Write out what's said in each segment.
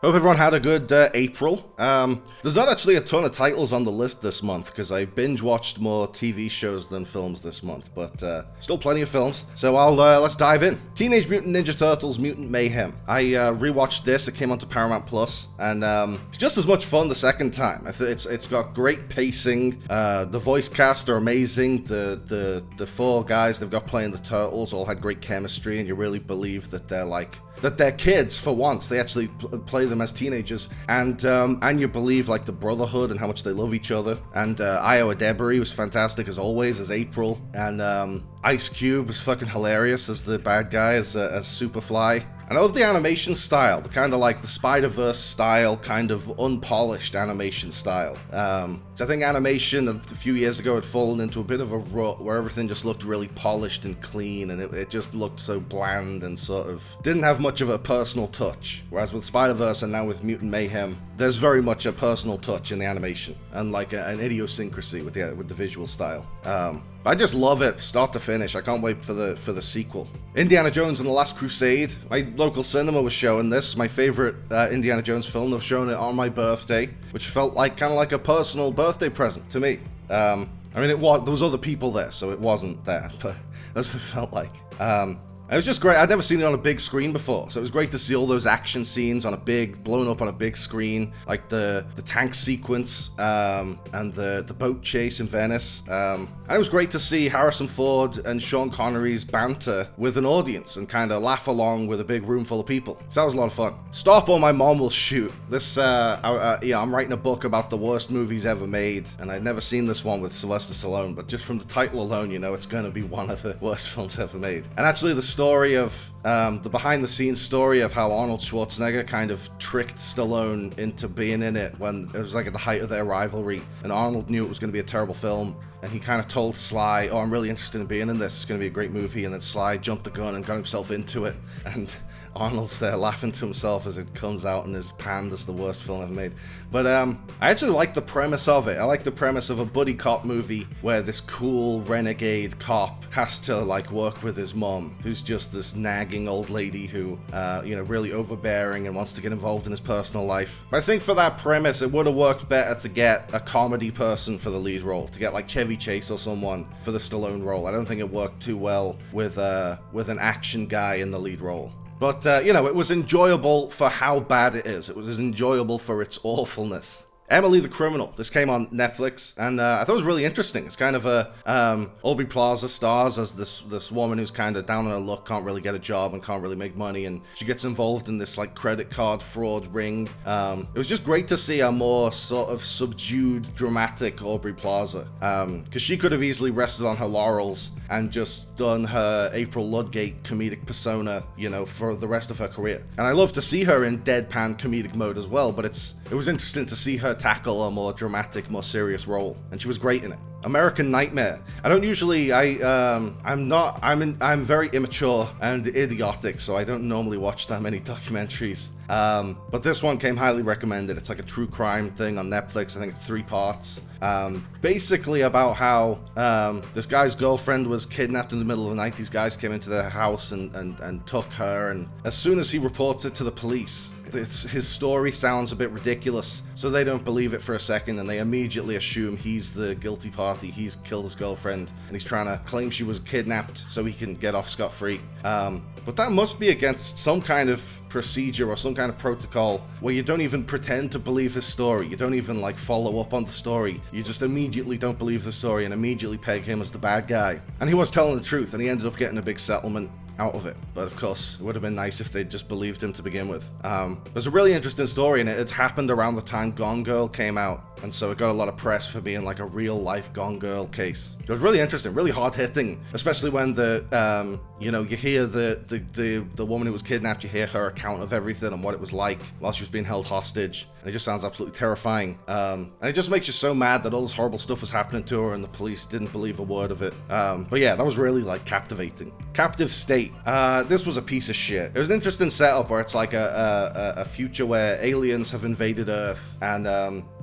Hope everyone had a good April. There's not actually a ton of titles on the list this month because I binge watched more TV shows than films this month, but still plenty of films. So let's dive in. Teenage Mutant Ninja Turtles: Mutant Mayhem. I rewatched this. It came onto Paramount Plus, and it's just as much fun the second time. It's got great pacing. The voice cast are amazing. The four guys they've got playing the Turtles all had great chemistry, and you really believe that they're kids for once. They actually play them as teenagers, and you believe like the brotherhood and how much they love each other. And Io Adebari was fantastic as always as April, and Ice Cube was fucking hilarious as the bad guy as Superfly. And I love the animation style, the kind of like the Spider-Verse style, kind of unpolished animation style. So I think animation a few years ago had fallen into a bit of a rut where everything just looked really polished and clean, and it just looked so bland and sort of didn't have much of a personal touch. Whereas with Spider-Verse and now with Mutant Mayhem, there's very much a personal touch in the animation and like an idiosyncrasy with the visual style. I just love it, start to finish. I can't wait for the sequel. Indiana Jones and the Last Crusade. My local cinema was showing this, my favorite Indiana Jones film. They were showing it on my birthday, which felt like kind of like a personal birthday present to me. I mean, there was other people there, so it wasn't there, but that's what it felt like. It was just great. I'd never seen it on a big screen before, so it was great to see all those action scenes blown up on a big screen, like the tank sequence and the boat chase in Venice. And it was great to see Harrison Ford and Sean Connery's banter with an audience and kind of laugh along with a big room full of people. So that was a lot of fun. Stop or my mom will shoot. This, I'm writing a book about the worst movies ever made, and I'd never seen this one with Sylvester Stallone, but just from the title alone, you know it's going to be one of the worst films ever made. And actually the story of the behind-the-scenes story of how Arnold Schwarzenegger kind of tricked Stallone into being in it when it was like at the height of their rivalry, and Arnold knew it was going to be a terrible film, and he kind of told Sly, "Oh, I'm really interested in being in this. It's going to be a great movie." And then Sly jumped the gun and got himself into it, and Arnold's there laughing to himself as it comes out and is panned as the worst film ever made. But I actually like the premise of it. I like the premise of a buddy cop movie where this cool renegade cop has to like work with his mom, who's just this nagging old lady who, really overbearing and wants to get involved in his personal life. But I think for that premise, it would have worked better to get a comedy person for the lead role, to get like Chevy Chase or someone for the Stallone role. I don't think it worked too well with an action guy in the lead role. But, it was enjoyable for how bad it is. It was enjoyable for its awfulness. Emily the Criminal. This came on Netflix, and I thought it was really interesting. It's kind of Aubrey Plaza stars as this woman who's kind of down on her luck, can't really get a job and can't really make money, and she gets involved in this like credit card fraud ring. It was just great to see a more sort of subdued, dramatic Aubrey Plaza, because she could have easily rested on her laurels and just done her April Ludgate comedic persona, for the rest of her career. And I love to see her in deadpan comedic mode as well, but it was interesting to see her tackle a more dramatic, more serious role, and she was great in it. American Nightmare. I don't usually, I'm very immature and idiotic, so I don't normally watch that many documentaries. But this one came highly recommended. It's like a true crime thing on Netflix. I think it's 3 parts. Basically about how this guy's girlfriend was kidnapped in the middle of the night. These guys came into their house and took her, and as soon as he reports it to the police, his story sounds a bit ridiculous, so they don't believe it for a second, and they immediately assume he's the guilty party. He's killed his girlfriend, and he's trying to claim she was kidnapped so he can get off scot-free. But that must be against some kind of procedure or some kind of protocol where you don't even pretend to believe his story. You don't even like follow up on the story. You just immediately don't believe the story and immediately peg him as the bad guy. And he was telling the truth, and he ended up getting a big settlement out of it. But of course, it would have been nice if they'd just believed him to begin with. There's a really interesting story in it. It happened around the time Gone Girl came out, and so it got a lot of press for being like a real life Gone Girl case. It was really interesting, really hard hitting, especially when you hear the woman who was kidnapped, you hear her account of everything and what it was like while she was being held hostage, and it just sounds absolutely terrifying. And it just makes you so mad that all this horrible stuff was happening to her and the police didn't believe a word of it. But yeah, that was really like captivating. Captive State. This was a piece of shit. It was an interesting setup where it's like a future where aliens have invaded Earth,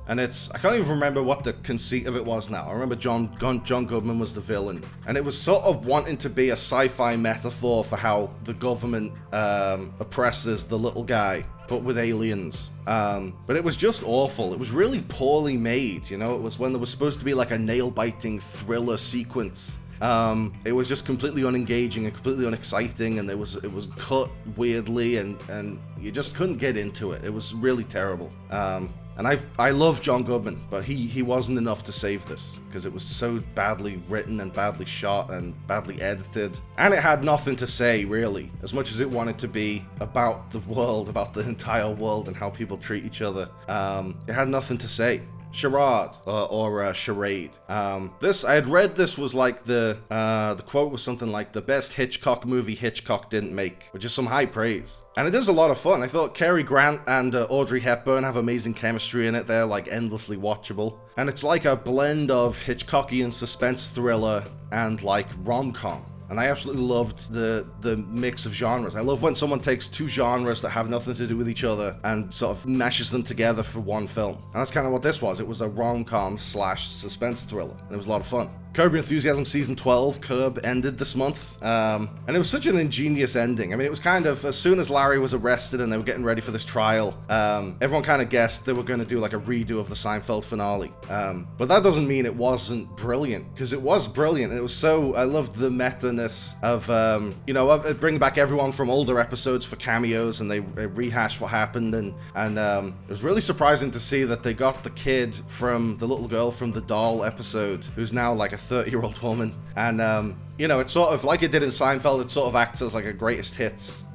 and it's, I can't even remember what the conceit of it was now. I remember John Goodman was the villain, and it was sort of wanting to be a sci-fi metaphor for how the government oppresses the little guy. but with aliens. But it was just awful. It was really poorly made, you know? It was when there was supposed to be like a nail-biting thriller sequence. It was just completely unengaging and completely unexciting, and it was cut weirdly, and you just couldn't get into it. It was really terrible. And I love John Goodman, but he wasn't enough to save this, because it was so badly written and badly shot and badly edited. And it had nothing to say, really, as much as it wanted to be about the world, about the entire world and how people treat each other. It had nothing to say. Charade, or Charade. This, I had read this was like the quote was something like the best Hitchcock movie Hitchcock didn't make, which is some high praise. And it is a lot of fun. I thought Cary Grant and Audrey Hepburn have amazing chemistry in it. They're like endlessly watchable. And it's like a blend of Hitchcockian suspense thriller and like rom-com. And I absolutely loved the mix of genres. I love when someone takes two genres that have nothing to do with each other and sort of mashes them together for one film. And that's kind of what this was. It was a rom-com / suspense thriller. And it was a lot of fun. Curb Your Enthusiasm Season 12, Curb, ended this month. And it was such an ingenious ending. I mean, it was kind of, as soon as Larry was arrested and they were getting ready for this trial, everyone kind of guessed they were going to do like a redo of the Seinfeld finale. But that doesn't mean it wasn't brilliant, because it was brilliant. It was so, I loved the meta-ness of, of bringing back everyone from older episodes for cameos, and they rehashed what happened. And it was really surprising to see that they got the kid from the little girl from the doll episode, who's now like a 30-year-old woman. And it's sort of like it did in Seinfeld. It sort of acts as like a greatest hits,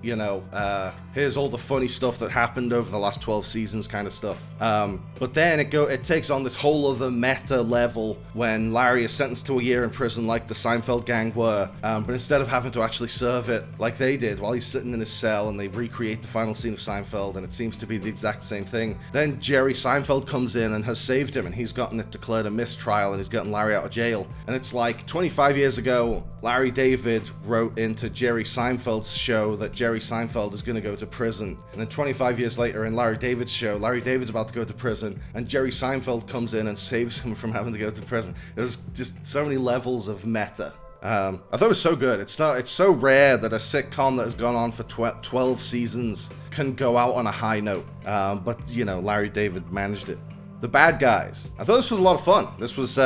here's all the funny stuff that happened over the last 12 seasons kind of stuff. But then it takes on this whole other meta level when Larry is sentenced to a year in prison like the Seinfeld gang were, but instead of having to actually serve it like they did while he's sitting in his cell, and they recreate the final scene of Seinfeld, and it seems to be the exact same thing. Then Jerry Seinfeld comes in and has saved him, and he's gotten it declared a mistrial, and he's gotten Larry out of jail. And it's like 25 years ago, Larry David wrote into Jerry Seinfeld's show that Jerry Seinfeld is going to go to prison. And then 25 years later in Larry David's show, Larry David's about to go to prison, and Jerry Seinfeld comes in and saves him from having to go to prison. It was just so many levels of meta. I thought it was so good. It's so rare that a sitcom that has gone on for 12 seasons can go out on a high note. But Larry David managed it. The Bad Guys. I thought this was a lot of fun. This was,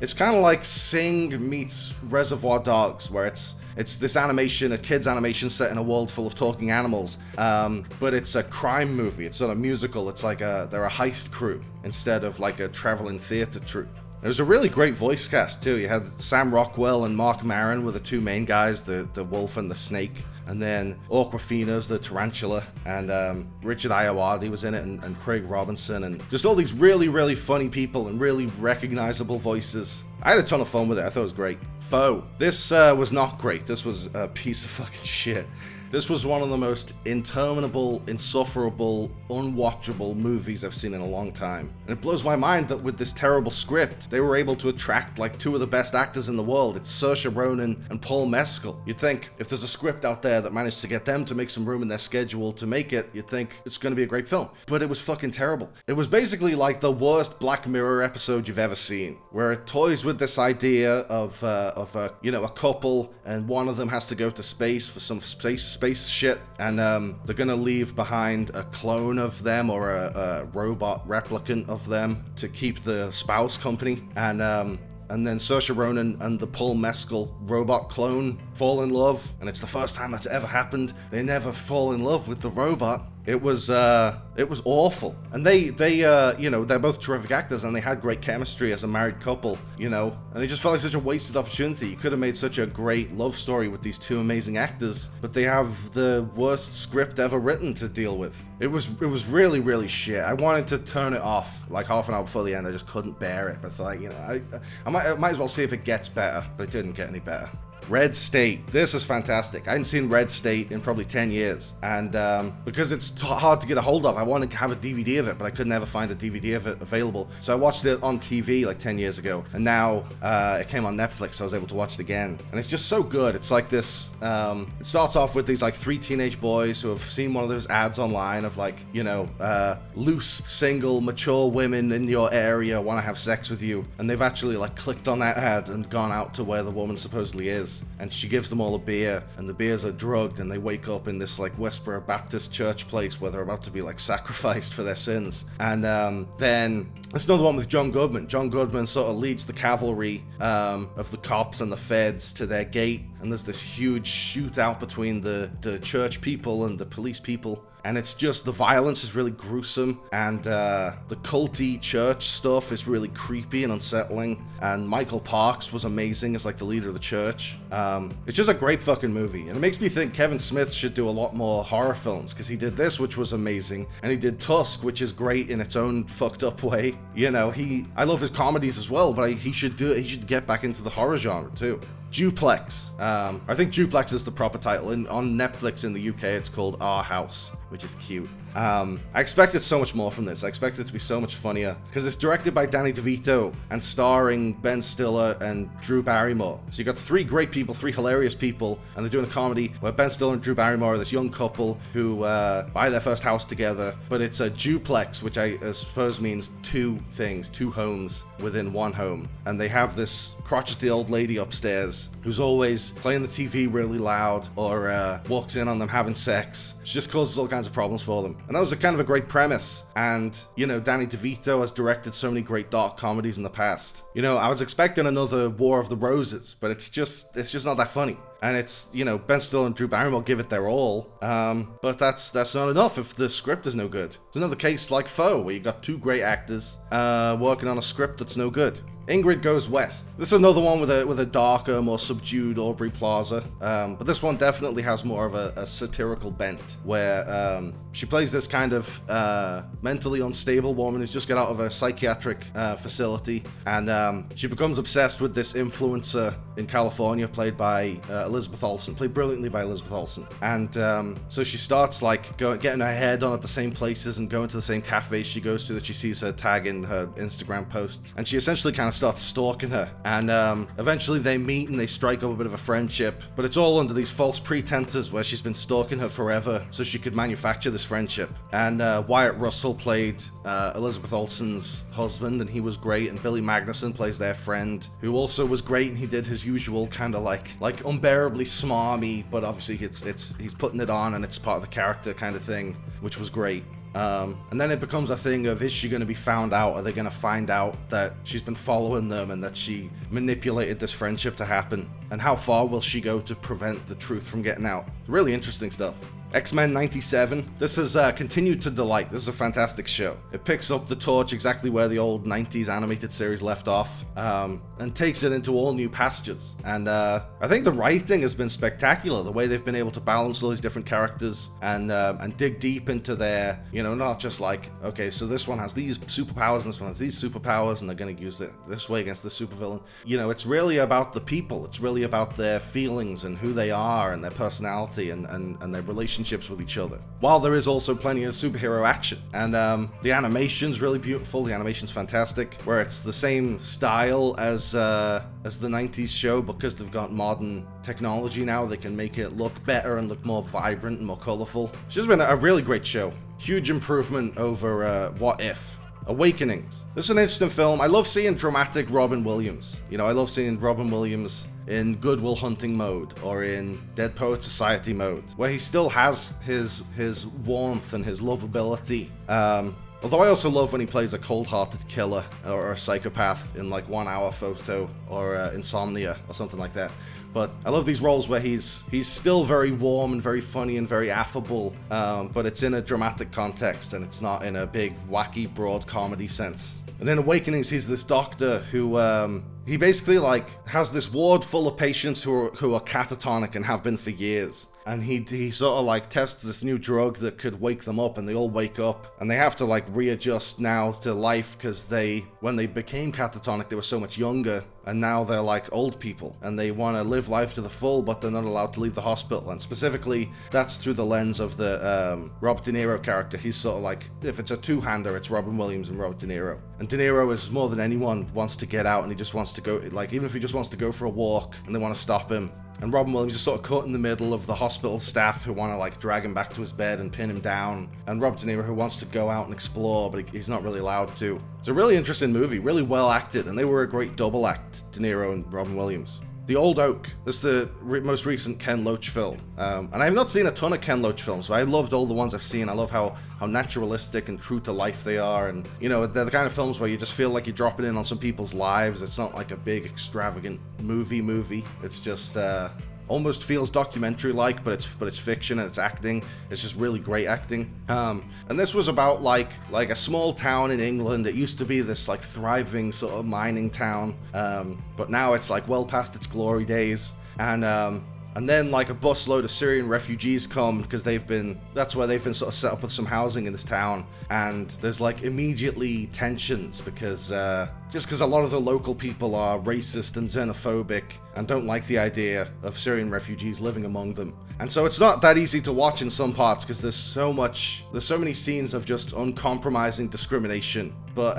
it's kind of like Sing meets Reservoir Dogs, where it's this animation, a kid's animation set in a world full of talking animals, but it's a crime movie. It's not a musical. It's like they're a heist crew instead of like a traveling theater troupe. It was a really great voice cast too. You had Sam Rockwell and Mark Maron were the two main guys, the wolf and the snake. And then Awkwafina's the tarantula, and Richard Ayoade was in it, and Craig Robinson, and just all these really, really funny people and really recognizable voices. I had a ton of fun with it. I thought it was great. Foe. This was not great. This was a piece of fucking shit. This was one of the most interminable, insufferable, unwatchable movies I've seen in a long time. And it blows my mind that with this terrible script, they were able to attract like two of the best actors in the world. It's Saoirse Ronan and Paul Mescal. You'd think if there's a script out there that managed to get them to make some room in their schedule to make it, you'd think it's going to be a great film. But it was fucking terrible. It was basically like the worst Black Mirror episode you've ever seen, where it toys with this idea of a couple, and one of them has to go to space for some space shit, and they're gonna leave behind a clone of them, or a robot replicant of them, to keep the spouse company. And then Saoirse Ronan and the Paul Mescal robot clone fall in love, and it's the first time that's ever happened. They never fall in love with the robot. It was awful. And they're both terrific actors, and they had great chemistry as a married couple, and it just felt like such a wasted opportunity. You could have made such a great love story with these two amazing actors, but they have the worst script ever written to deal with. It was really, really shit. I wanted to turn it off like half an hour before the end. I just couldn't bear it. But I thought, I might as well see if it gets better, but it didn't get any better. Red State. This is fantastic. I hadn't seen Red State in probably 10 years. And because it's hard to get a hold of, I wanted to have a DVD of it, but I could never find a DVD of it available. So I watched it on TV like 10 years ago. And now it came on Netflix, so I was able to watch it again. And it's just so good. It's like this, it starts off with these like three teenage boys who have seen one of those ads online of like, loose, single, mature women in your area want to have sex with you. And they've actually like clicked on that ad and gone out to where the woman supposedly is. beers, and she gives them all a beer, and the beers are drugged, and they wake up in this like Westboro Baptist church place where they're about to be like sacrificed for their sins. And then there's another one with John Goodman. John Goodman sort of leads the cavalry of the cops and the feds to their gate, and there's this huge shootout between the church people and the police people. And it's just, the violence is really gruesome, and the culty church stuff is really creepy and unsettling. And Michael Parks was amazing as like the leader of the church. It's just a great fucking movie, and it makes me think Kevin Smith should do a lot more horror films, because he did this, which was amazing, and he did Tusk, which is great in its own fucked up way. You know, I love his comedies as well, but he should get back into the horror genre too. Duplex. I think Duplex is the proper title. On Netflix in the UK, it's called Our House, which is cute. I expected so much more from this. I expected it to be so much funnier, because it's directed by Danny DeVito and starring Ben Stiller and Drew Barrymore. So you got three great people, three hilarious people, and they're doing a comedy where Ben Stiller and Drew Barrymore are this young couple who buy their first house together, but it's a duplex, which I suppose means two things, two homes within one home. And they have this crotchety old lady upstairs who's always playing the TV really loud, or walks in on them having sex. She just causes all kinds of problems for them. And that was a kind of a great premise. And, you know, Danny DeVito has directed so many great dark comedies in the past. You know, I was expecting another War of the Roses, but it's just not that funny. And it's, you know, Ben Stiller and Drew Barrymore give it their all, but that's not enough if the script is no good. It's another case like Foe, where you got two great actors working on a script that's no good. Ingrid Goes West. This is another one with a darker, more subdued Aubrey Plaza, but this one definitely has more of a satirical bent, where she plays this kind of mentally unstable woman who's just got out of a psychiatric facility, and she becomes obsessed with this influencer in California, played by Elizabeth Olsen, played brilliantly by Elizabeth Olsen. And so she starts like getting her hair done at the same places and going to the same cafes she goes to that she sees her tag in her Instagram posts, and she essentially kind of starts stalking her, and eventually they meet and they strike up a bit of a friendship, but it's all under these false pretenses where she's been stalking her forever so she could manufacture this friendship. And Wyatt Russell played Elizabeth Olsen's husband, and he was great, and Billy Magnuson plays their friend, who also was great, and he did his usual kind of like unbearably smarmy, but obviously he's putting it on and it's part of the character kind of thing, which was great. And then it becomes a thing of, is she going to be found out? Are they going to find out that she's been following them and that she manipulated this friendship to happen? And how far will she go to prevent the truth from getting out? Really interesting stuff. X-Men 97. This has continued to delight. This is a fantastic show. It picks up the torch exactly where the old 90s animated series left off, and takes it into all new pastures. And I think the writing has been spectacular. The way they've been able to balance all these different characters and dig deep into their, you know, not just like, okay, so this one has these superpowers and this one has these superpowers, and they're going to use it this way against this supervillain. You know, it's really about the people. It's really about their feelings and who they are and their personality and their relationships with each other, while there is also plenty of superhero action. And the animation's really beautiful. The animation's fantastic, where it's the same style as the 90s show, because they've got modern technology now. They can make it look better and look more vibrant and more colorful. It's just been a really great show. Huge improvement over What If. Awakenings. This is an interesting film. I love seeing dramatic Robin Williams. You know, I love seeing Robin Williams in Good Will Hunting mode, or in Dead Poet Society mode, where he still has his warmth and his lovability. Although I also love when he plays a cold-hearted killer or a psychopath in like 1 Hour Photo or Insomnia or something like that. But I love these roles where he's still very warm and very funny and very affable, but it's in a dramatic context and it's not in a big, wacky, broad comedy sense. And in Awakenings, he's this doctor who he basically like has this ward full of patients who are catatonic and have been for years. And he sort of like tests this new drug that could wake them up, and they all wake up and they have to like readjust now to life, because when they became catatonic they were so much younger, and now they're like old people and they want to live life to the full, but they're not allowed to leave the hospital. And specifically that's through the lens of the Robert De Niro character. He's sort of like, if it's a two-hander, it's Robin Williams and Robert De Niro. And De Niro is more than anyone wants to get out, and he just wants to go, like, even if he just wants to go for a walk and they want to stop him. And Robin Williams is sort of caught in the middle of the hospital staff who want to like drag him back to his bed and pin him down, and Robert De Niro who wants to go out and explore, but he's not really allowed to. It's a really interesting movie, really well acted, and they were a great double act, De Niro and Robin Williams. The Old Oak. This is the most recent Ken Loach film. And I've not seen a ton of Ken Loach films, but I loved all the ones I've seen. I love how naturalistic and true to life they are. And, you know, they're the kind of films where you just feel like you're dropping in on some people's lives. It's not like a big, extravagant movie. It's just, almost feels documentary-like, but it's fiction and it's acting. It's just really great acting. And this was about like a small town in England. It used to be this like thriving sort of mining town, but now it's like well past its glory days. And then like a busload of Syrian refugees come because that's where they've been sort of set up with some housing in this town. And there's like immediately tensions because a lot of the local people are racist and xenophobic and don't like the idea of Syrian refugees living among them. And so it's not that easy to watch in some parts because there's so many scenes of just uncompromising discrimination. But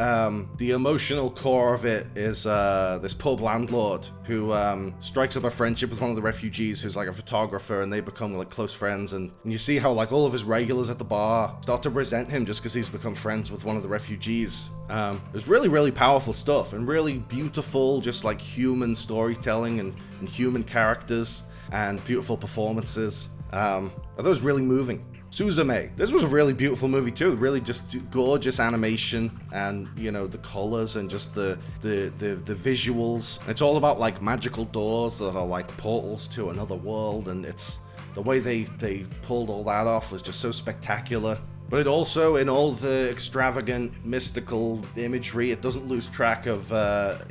the emotional core of it is this pub landlord who strikes up a friendship with one of the refugees who's like a photographer, and they become like close friends. And you see how like all of his regulars at the bar start to resent him just because he's become friends with one of the refugees. It was really, really powerful stuff and really beautiful, just like human storytelling and human characters and beautiful performances. I thought it was really moving. Suzume. This was a really beautiful movie too. Really just gorgeous animation and, you know, the colors and just the visuals. And it's all about like magical doors that are like portals to another world, and it's the way they pulled all that off was just so spectacular. But it also, in all the extravagant, mystical imagery, it doesn't lose track of,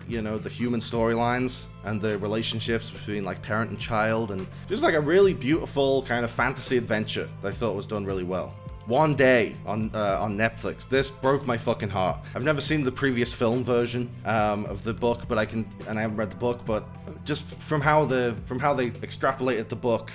you know, the human storylines and the relationships between, like, parent and child, and just, like, a really beautiful kind of fantasy adventure that I thought was done really well. One Day on Netflix. This broke my fucking heart. I've never seen the previous film version of the book, and I haven't read the book, but just from how they extrapolated the book,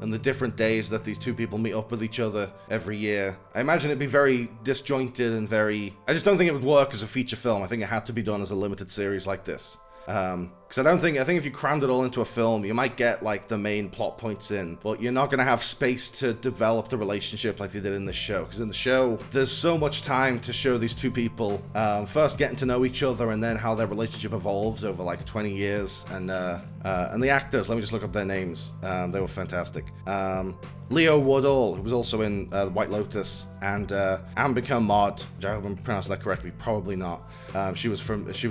and the different days that these two people meet up with each other every year, I imagine it'd be very disjointed and I just don't think it would work as a feature film. I think it had to be done as a limited series like this. Because I think if you crammed it all into a film, you might get like the main plot points in, but you're not going to have space to develop the relationship like they did in this show. Because in the show, there's so much time to show these two people first getting to know each other, and then how their relationship evolves over like 20 years. And the actors, let me just look up their names. They were fantastic. Leo Woodall, who was also in White Lotus, and Ambika Mod, which I hope I'm pronouncing that correctly, probably not. She was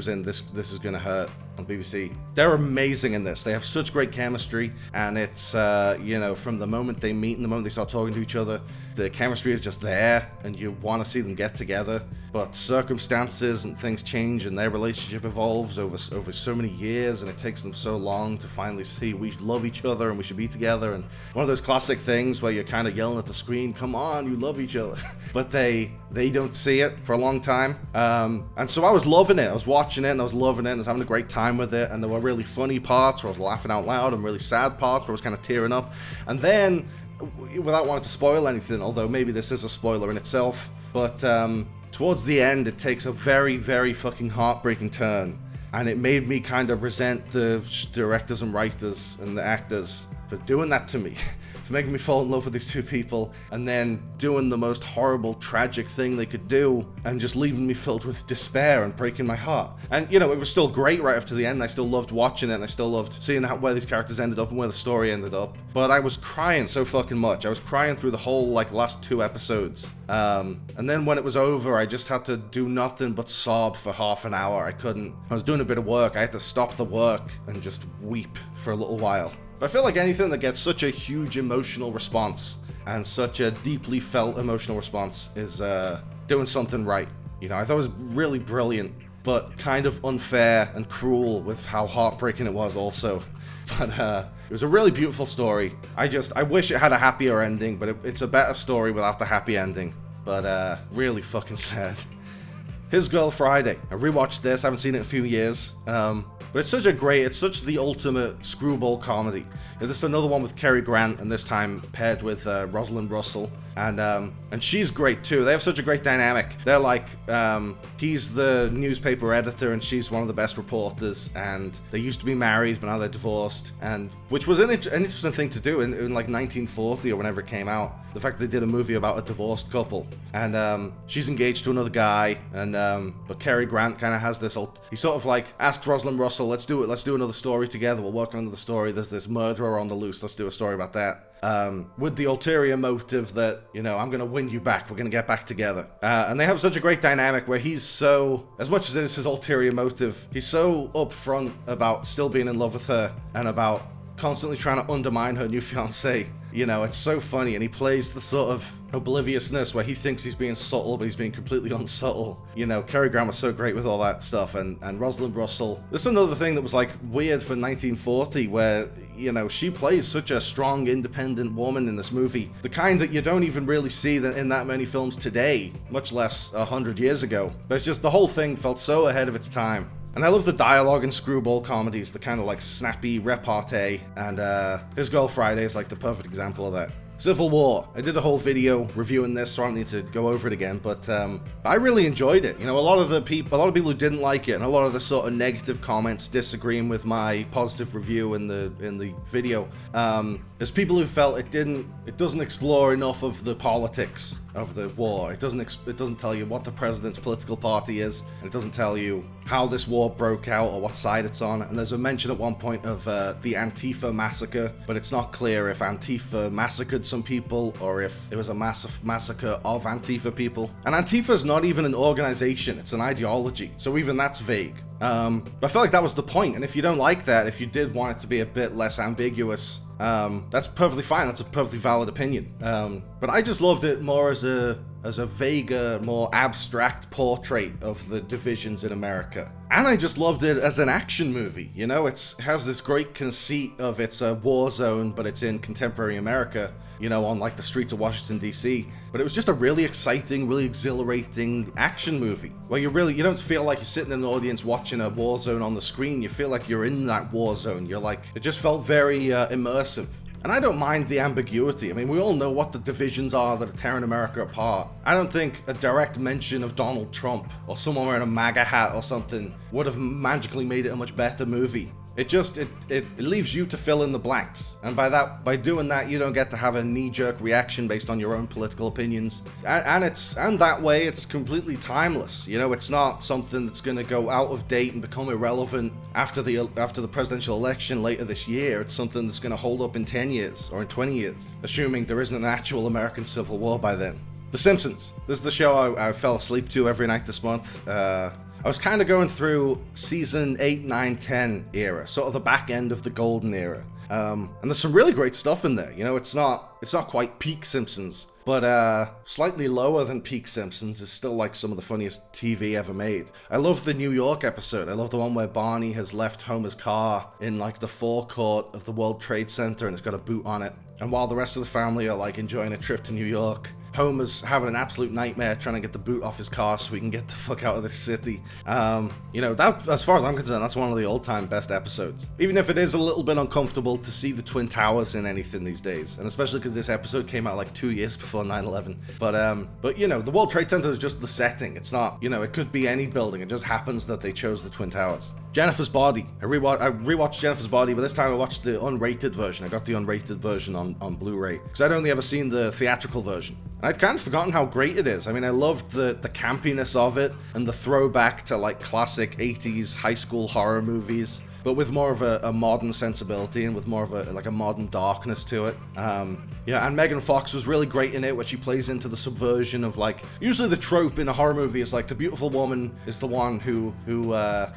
in This Is Gonna Hurt on BBC. They're amazing in this. They have such great chemistry, and it's you know, from the moment they meet and the moment they start talking to each other, the chemistry is just there, and you want to see them get together. But circumstances and things change, and their relationship evolves over so many years, and it takes them so long to finally see we love each other and we should be together. And one of those classic things where you're kind of yelling at the screen, "Come on, you love each other," but they don't see it for a long time. And so I was loving it. I was watching it and I was loving it, and I was having a great time with it. And there were really funny parts where I was laughing out loud, and really sad parts where I was kind of tearing up. And then, without wanting to spoil anything, although maybe this is a spoiler in itself, but towards the end, it takes a very, very fucking heartbreaking turn. And it made me kind of resent the directors and writers and the actors for doing that to me. For making me fall in love with these two people, and then doing the most horrible, tragic thing they could do, and just leaving me filled with despair and breaking my heart. And, you know, it was still great right up to the end. I still loved watching it, and I still loved seeing where these characters ended up and where the story ended up. But I was crying so fucking much. I was crying through the whole, like, last 2 episodes. And then when it was over, I just had to do nothing but sob for half an hour. I was doing a bit of work. I had to stop the work and just weep for a little while. But I feel like anything that gets such a huge emotional response and such a deeply felt emotional response is doing something right. You know, I thought it was really brilliant, but kind of unfair and cruel with how heartbreaking it was also. But it was a really beautiful story. I wish it had a happier ending, but it's a better story without the happy ending. But really fucking sad. His Girl Friday. I rewatched this. I haven't seen it in a few years. But it's such the ultimate screwball comedy. This is another one with Cary Grant, and this time paired with Rosalind Russell. And she's great too. They have such a great dynamic. They're like, he's the newspaper editor and she's one of the best reporters, and they used to be married but now they're divorced, and which was an interesting thing to do in like 1940 or whenever it came out. The fact that they did a movie about a divorced couple, and she's engaged to another guy, and but Cary Grant kind of has this he sort of like asked Rosalind Russell, let's do another story together, we'll work on another story, there's this murderer on the loose, let's do a story about that. With the ulterior motive that, you know, I'm going to win you back, we're going to get back together. And they have such a great dynamic where he's so, as much as it is his ulterior motive, he's so upfront about still being in love with her and about constantly trying to undermine her new fiancé. You know, it's so funny, and he plays the sort of obliviousness where he thinks he's being subtle, but he's being completely unsubtle. You know, Cary Grant was so great with all that stuff, and Rosalind Russell. This is another thing that was, like, weird for 1940, where, you know, she plays such a strong, independent woman in this movie. The kind that you don't even really see in that many films today, much less 100 years ago. But it's just, the whole thing felt so ahead of its time. And I love the dialogue in screwball comedies, the kind of like snappy repartee, and His Girl Friday is like the perfect example of that. Civil War. I did a whole video reviewing this, so I don't need to go over it again, but I really enjoyed it. You know, a lot of people who didn't like it, and a lot of the sort of negative comments disagreeing with my positive review in the video, there's people who felt it doesn't explore enough of the politics of the war. It doesn't tell you what the president's political party is, and it doesn't tell you how this war broke out or what side it's on. And there's a mention at one point of the Antifa massacre, but it's not clear if Antifa massacred some people or if it was a massive massacre of Antifa people. And Antifa's not even an organization, it's an ideology, so even that's vague. But I feel like that was the point, and if you don't like that, if you did want it to be a bit less ambiguous, that's perfectly fine. That's a perfectly valid opinion. But I just loved it more as a vaguer, more abstract portrait of the divisions in America. And I just loved it as an action movie. You know, it has this great conceit of it's a war zone, but it's in contemporary America, you know, on like the streets of Washington, D.C. But it was just a really exciting, really exhilarating action movie where you don't feel like you're sitting in the audience watching a war zone on the screen. You feel like you're in that war zone. It just felt very immersive. And I don't mind the ambiguity. I mean, we all know what the divisions are that are tearing America apart. I don't think a direct mention of Donald Trump or someone wearing a MAGA hat or something would have magically made it a much better movie. It leaves you to fill in the blanks. And by doing that, you don't get to have a knee-jerk reaction based on your own political opinions. And that way, it's completely timeless. You know, it's not something that's going to go out of date and become irrelevant after the presidential election later this year. It's something that's going to hold up in 10 years or in 20 years, assuming there isn't an actual American Civil War by then. The Simpsons. This is the show I fell asleep to every night this month. I was kind of going through season 8, 9, 10 era, sort of the back end of the golden era. And there's some really great stuff in there. You know, it's not quite peak Simpsons, but slightly lower than peak Simpsons. Is still like some of the funniest TV ever made. I love the New York episode. I love the one where Barney has left Homer's car in like the forecourt of the World Trade Center and it's got a boot on it. And while the rest of the family are like enjoying a trip to New York, Homer's having an absolute nightmare trying to get the boot off his car so he can get the fuck out of this city. You know, that, as far as I'm concerned, that's one of the all-time best episodes. Even if it is a little bit uncomfortable to see the Twin Towers in anything these days, and especially because this episode came out like 2 years before 9/11. But you know, the World Trade Center is just the setting. It's not, you know, it could be any building. It just happens that they chose the Twin Towers. Jennifer's Body. I rewatched Jennifer's Body, but this time I watched the unrated version. I got the unrated version on Blu-ray, because I'd only ever seen the theatrical version. And I'd kind of forgotten how great it is. I mean, I loved the campiness of it, and the throwback to like classic 80s high school horror movies, but with more of a modern sensibility and with more of a modern darkness to it. Yeah, and Megan Fox was really great in it, where she plays into the subversion of like, usually the trope in a horror movie is like the beautiful woman is the one who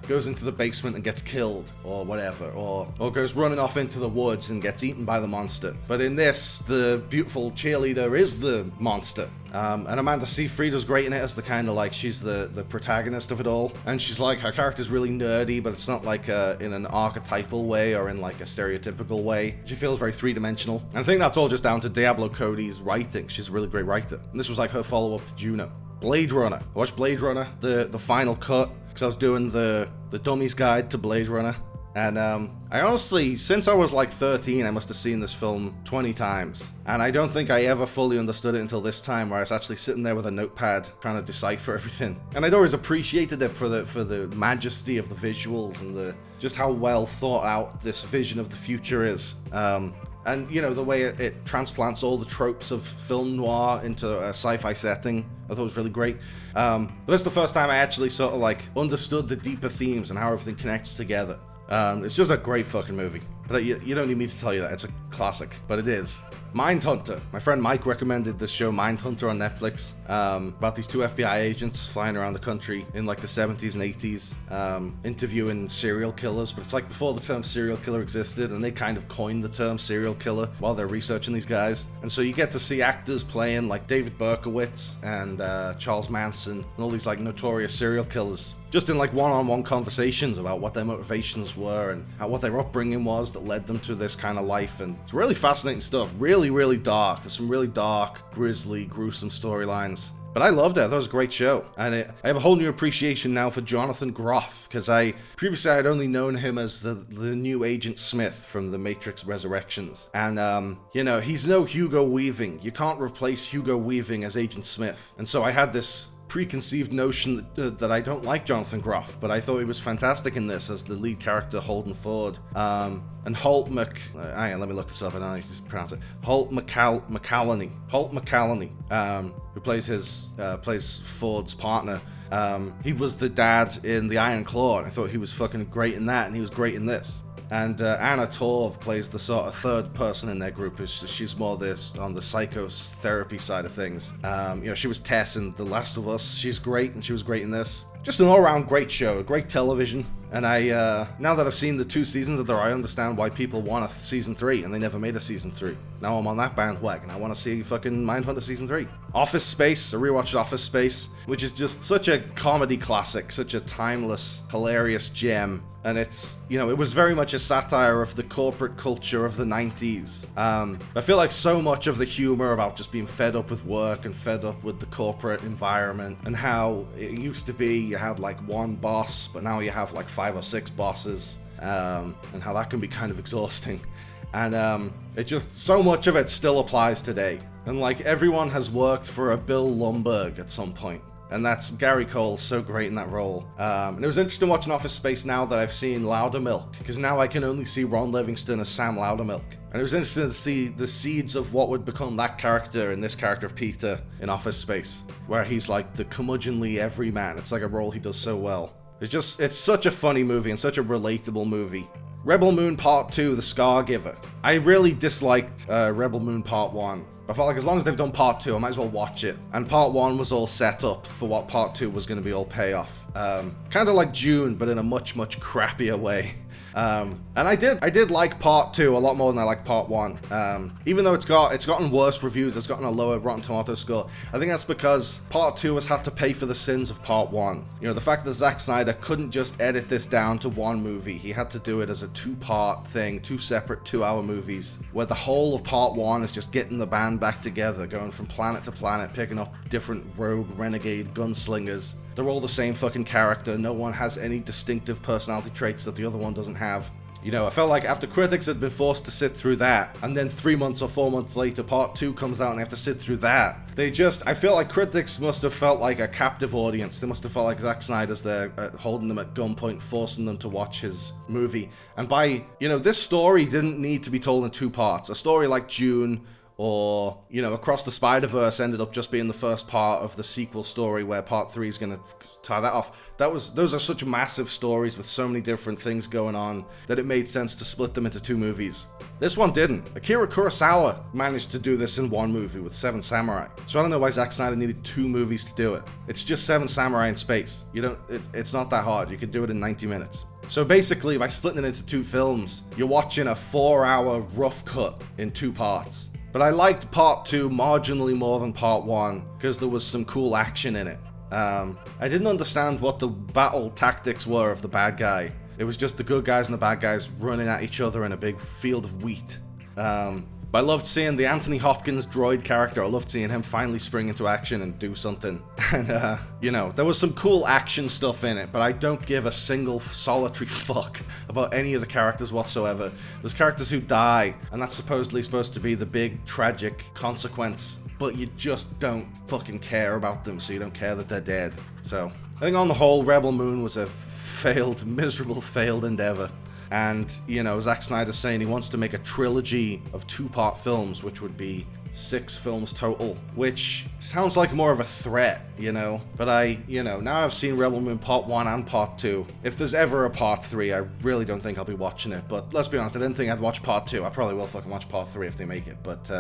goes into the basement and gets killed or whatever, or goes running off into the woods and gets eaten by the monster. But in this, the beautiful cheerleader is the monster. And Amanda Seyfried was great in it as the kind of like, she's the protagonist of it all. And she's like, her character's really nerdy, but it's not like in an archetypal way or in like a stereotypical way. She feels very three-dimensional. And I think that's all just down to Diablo Cody's writing. She's a really great writer. And this was like her follow-up to Juno. Blade Runner. I watched Blade Runner, the final cut, because I was doing the Dummy's Guide to Blade Runner. And I honestly, since I was like 13, I must have seen this film 20 times. And I don't think I ever fully understood it until this time, where I was actually sitting there with a notepad trying to decipher everything. And I'd always appreciated it for the majesty of the visuals and just how well thought out this vision of the future is. And, you know, the way it transplants all the tropes of film noir into a sci-fi setting, I thought was really great. But this is the first time I actually sort of like understood the deeper themes and how everything connects together. It's just a great fucking movie. But you don't need me to tell you that. It's a classic. But it is. Mindhunter. My friend Mike recommended this show Mindhunter on Netflix, about these two FBI agents flying around the country in like the 70s and 80s, interviewing serial killers. But it's like before the term serial killer existed, and they kind of coined the term serial killer while they're researching these guys. And so you get to see actors playing like David Berkowitz and Charles Manson and all these like notorious serial killers, just in like one-on-one conversations about what their motivations were and what their upbringing was that led them to this kind of life. And it's really fascinating stuff. Really dark. There's some really dark, grisly, gruesome storylines. But I loved it. I thought it was a great show. And I have a whole new appreciation now for Jonathan Groff, because previously I'd only known him as the new Agent Smith from The Matrix Resurrections. And, you know, he's no Hugo Weaving. You can't replace Hugo Weaving as Agent Smith. And so I had this preconceived notion that I don't like Jonathan Groff, but I thought he was fantastic in this as the lead character, Holden Ford. And Holt hang on, let me look this up, I don't know how to pronounce it. Holt McCallany, who plays Ford's partner. He was the dad in The Iron Claw, and I thought he was fucking great in that, and he was great in this. And Anna Torv plays the sort of third person in their group. She's more on the psychotherapy side of things. You know, she was Tess in The Last of Us. She's great, and she was great in this. Just an all-around great show, great television. And now that I've seen the 2 seasons of there, I understand why people want a season 3, and they never made a season 3. Now I'm on that bandwagon. I want to see fucking Mindhunter season 3. Office Space. I rewatched Office Space, which is just such a comedy classic, such a timeless, hilarious gem. And it's, you know, it was very much a satire of the corporate culture of the 90s. I feel like so much of the humor about just being fed up with work and fed up with the corporate environment, and how it used to be you had like one boss, but now you have like 5 or 6 bosses, and how that can be kind of exhausting. And it just, so much of it still applies today. And like everyone has worked for a Bill Lumbergh at some point. And that's Gary Cole, so great in that role. And it was interesting watching Office Space now that I've seen Loudermilk, because now I can only see Ron Livingston as Sam Loudermilk. And it was interesting to see the seeds of what would become that character in this character of Peter in Office Space, where he's like the curmudgeonly everyman. It's like a role he does so well. It's such a funny movie and such a relatable movie. Rebel Moon Part 2, The Scargiver. I really disliked Rebel Moon Part 1. I felt like as long as they've done Part 2, I might as well watch it. And Part 1 was all set up for what Part 2 was going to be all payoff. Kind of like June, but in a much crappier way. And I did like Part 2 a lot more than I liked Part 1. Even though it's gotten worse reviews, it's gotten a lower Rotten Tomatoes score. I think that's because Part 2 has had to pay for the sins of Part 1. You know, the fact that Zack Snyder couldn't just edit this down to one movie. He had to do it as a 2-part thing, 2 separate 2-hour movies, where the whole of Part 1 is just getting the band back together, going from planet to planet, picking up different rogue, renegade gunslingers. They're all the same fucking character. No one has any distinctive personality traits that the other one doesn't have. You know, I felt like after critics had been forced to sit through that, and then 3 months or 4 months later, Part 2 comes out and they have to sit through that. I feel like critics must have felt like a captive audience. They must have felt like Zack Snyder's there holding them at gunpoint, forcing them to watch his movie. And this story didn't need to be told in 2 parts. A story like June, or, you know, Across the Spider-Verse ended up just being the first part of the sequel story where Part 3 is going to tie that off. Those are such massive stories with so many different things going on that it made sense to split them into 2 movies. This one didn't. Akira Kurosawa managed to do this in 1 movie with 7 Samurai. So I don't know why Zack Snyder needed 2 movies to do it. It's just 7 Samurai in space. It's not that hard. You could do it in 90 minutes. So basically, by splitting it into 2 films, you're watching a 4-hour rough cut in 2 parts. But I liked Part 2 marginally more than Part 1 because there was some cool action in it. I didn't understand what the battle tactics were of the bad guy. It was just the good guys and the bad guys running at each other in a big field of wheat. But I loved seeing the Anthony Hopkins droid character. I loved seeing him finally spring into action and do something. And, you know, there was some cool action stuff in it, but I don't give a single solitary fuck about any of the characters whatsoever. There's characters who die, and that's supposedly supposed to be the big tragic consequence, but you just don't fucking care about them, so you don't care that they're dead. So, I think on the whole, Rebel Moon was a miserable failed endeavor. And, you know, Zack Snyder's saying he wants to make a trilogy of 2-part films, which would be 6 films total, which sounds like more of a threat, you know? But now I've seen Rebel Moon Part 1 and Part 2. If there's ever a Part 3, I really don't think I'll be watching it. But let's be honest, I didn't think I'd watch Part 2. I probably will fucking watch Part 3 if they make it, but,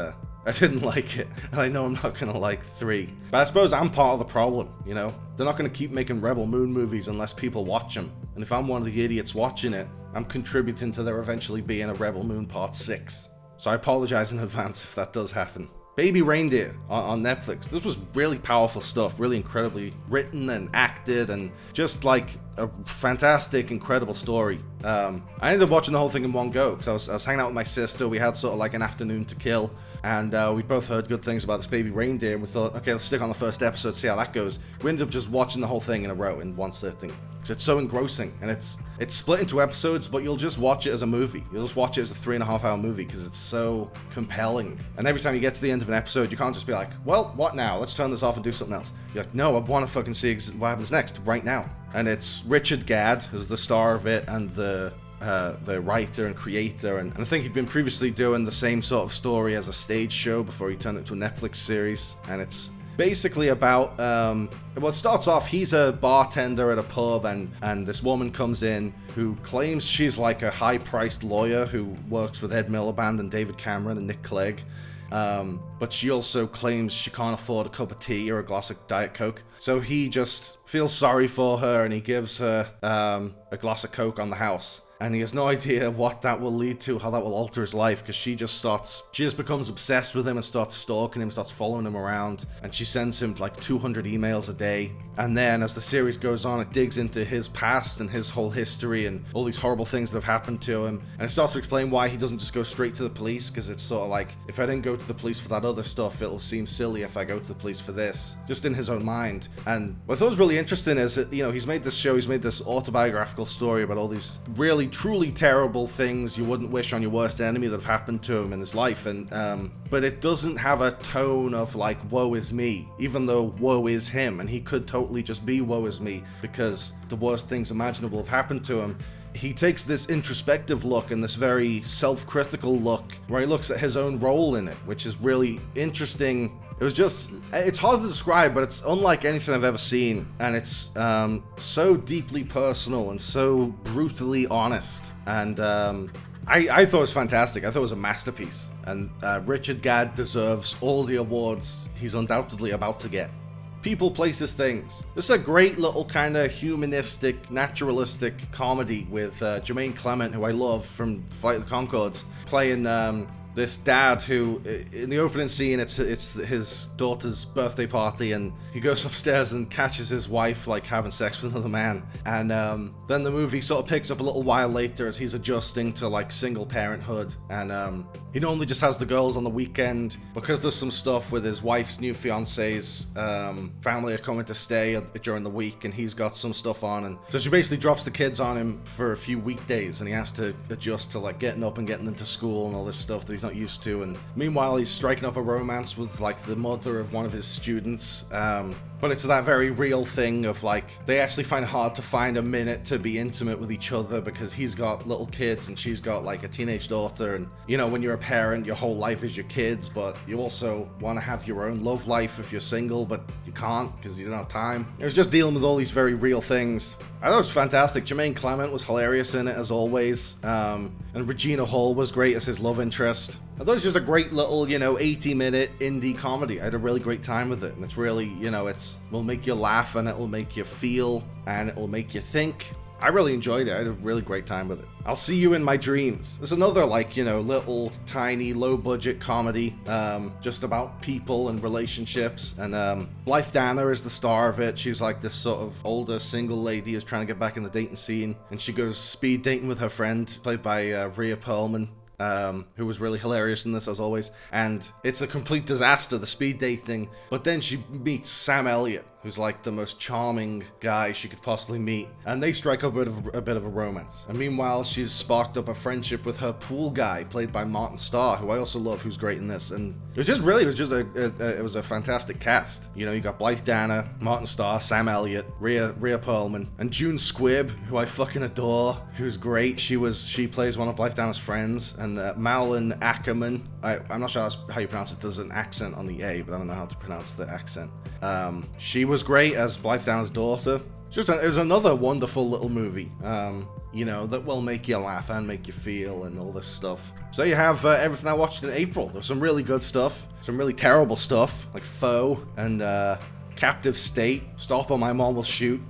I didn't like it, and I know I'm not gonna like 3. But I suppose I'm part of the problem, you know? They're not gonna keep making Rebel Moon movies unless people watch them. And if I'm one of the idiots watching it, I'm contributing to there eventually being a Rebel Moon Part 6. So I apologize in advance if that does happen. Baby Reindeer on Netflix. This was really powerful stuff, really incredibly written and acted, and just like a fantastic, incredible story. I ended up watching the whole thing in one go, because I was hanging out with my sister. We had sort of like an afternoon to kill, and we both heard good things about this Baby Reindeer, and we thought, okay, let's stick on the first episode, see how that goes. We ended up just watching the whole thing in a row in one sitting. It's so engrossing, and it's split into episodes, but you'll just watch it as a movie. You'll just watch it as a 3.5-hour movie because it's so compelling. And every time you get to the end of an episode, you can't just be like, well, what now? Let's turn this off and do something else. You're like, no, I want to fucking see what happens next right now. And it's Richard Gadd as the star of it, and the writer and creator, and I think he'd been previously doing the same sort of story as a stage show before he turned it to a Netflix series. And it's basically about, well, it starts off, he's a bartender at a pub, and this woman comes in who claims she's like a high-priced lawyer who works with Ed Miliband and David Cameron and Nick Clegg. But she also claims she can't afford a cup of tea or a glass of Diet Coke. So he just feels sorry for her, and he gives her a glass of Coke on the house. And he has no idea what that will lead to, how that will alter his life, because she just becomes obsessed with him and starts stalking him, starts following him around, and she sends him like 200 emails a day. And then as the series goes on, it digs into his past and his whole history and all these horrible things that have happened to him. And it starts to explain why he doesn't just go straight to the police, because it's sort of like, if I didn't go to the police for that other stuff, it'll seem silly if I go to the police for this, just in his own mind. And what I thought was really interesting is that, you know, he's made this autobiographical story about all these really, truly terrible things you wouldn't wish on your worst enemy that have happened to him in his life. And, but it doesn't have a tone of like, woe is me, even though woe is him, and he could totally just be woe is me because the worst things imaginable have happened to him. He takes this introspective look and this very self-critical look where he looks at his own role in it, which is really interesting. It's hard to describe, but it's unlike anything I've ever seen, and it's so deeply personal and so brutally honest, and I thought it was fantastic. I thought it was a masterpiece, and Richard Gadd deserves all the awards he's undoubtedly about to get. People, places, things. This is a great little kind of humanistic, naturalistic comedy with Jermaine Clement, who I love from Flight of the Conchords, playing this dad who, in the opening scene, it's his daughter's birthday party, and he goes upstairs and catches his wife like having sex with another man. And then the movie sort of picks up a little while later as he's adjusting to like single parenthood, and he normally just has the girls on the weekend because there's some stuff with his wife's new fiance's family are coming to stay during the week, and he's got some stuff on, and so she basically drops the kids on him for a few weekdays, and he has to adjust to like getting up and getting them to school and all this stuff that he's not used to. And meanwhile, he's striking up a romance with like the mother of one of his students, but it's that very real thing of like, they actually find it hard to find a minute to be intimate with each other because he's got little kids and she's got like a teenage daughter, and you know, when you're a parent, your whole life is your kids, but you also want to have your own love life if you're single, but you can't because you don't have time. It was just dealing with all these very real things. I thought it was fantastic. Jermaine Clement was hilarious in it as always, and Regina Hall was great as his love interest. I thought it was just a great little, 80-minute indie comedy. I had a really great time with it, and it's really, will make you laugh, and it'll make you feel, and it'll make you think. I really enjoyed it. I had a really great time with it. I'll See You in My Dreams. There's another, little, tiny, low-budget comedy, just about people and relationships, and Blythe Danner is the star of it. She's like this sort of older single lady who's trying to get back in the dating scene, and she goes speed dating with her friend, played by Rhea Perlman. who was really hilarious in this as always. And it's a complete disaster, the speed date thing. But then she meets Sam Elliott, who's like the most charming guy she could possibly meet, and they strike up a bit of a romance. And meanwhile, she's sparked up a friendship with her pool guy, played by Martin Starr, who I also love, who's great in this. And it was a fantastic cast. You know, you got Blythe Danner, Martin Starr, Sam Elliott, Rhea Perlman, and June Squibb, who I fucking adore, who's great. She plays one of Blythe Danner's friends, and Malin Ackerman. I'm not sure that's how you pronounce it. There's an accent on the A, but I don't know how to pronounce the accent. She was great as Blythe Danner's daughter. It was another wonderful little movie, you know, that will make you laugh and make you feel and all this stuff. So you have everything I watched in April. There's some really good stuff, some really terrible stuff, like Foe and Captive State, Stop or My Mom Will Shoot,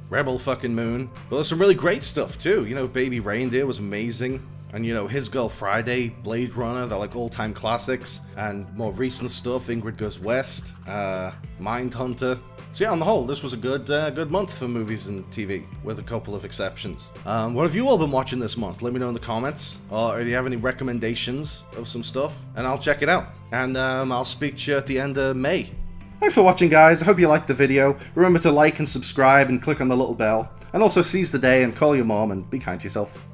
Rebel Fucking Moon. But there's some really great stuff too. You know, Baby Reindeer was amazing. And, you know, His Girl Friday, Blade Runner, they're like all-time classics. And more recent stuff, Ingrid Goes West, Mindhunter. So yeah, on the whole, this was a good month for movies and TV, with a couple of exceptions. What have you all been watching this month? Let me know in the comments. Or do you have any recommendations of some stuff? And I'll check it out. And I'll speak to you at the end of May. Thanks for watching, guys. I hope you liked the video. Remember to like and subscribe and click on the little bell. And also seize the day and call your mom and be kind to yourself.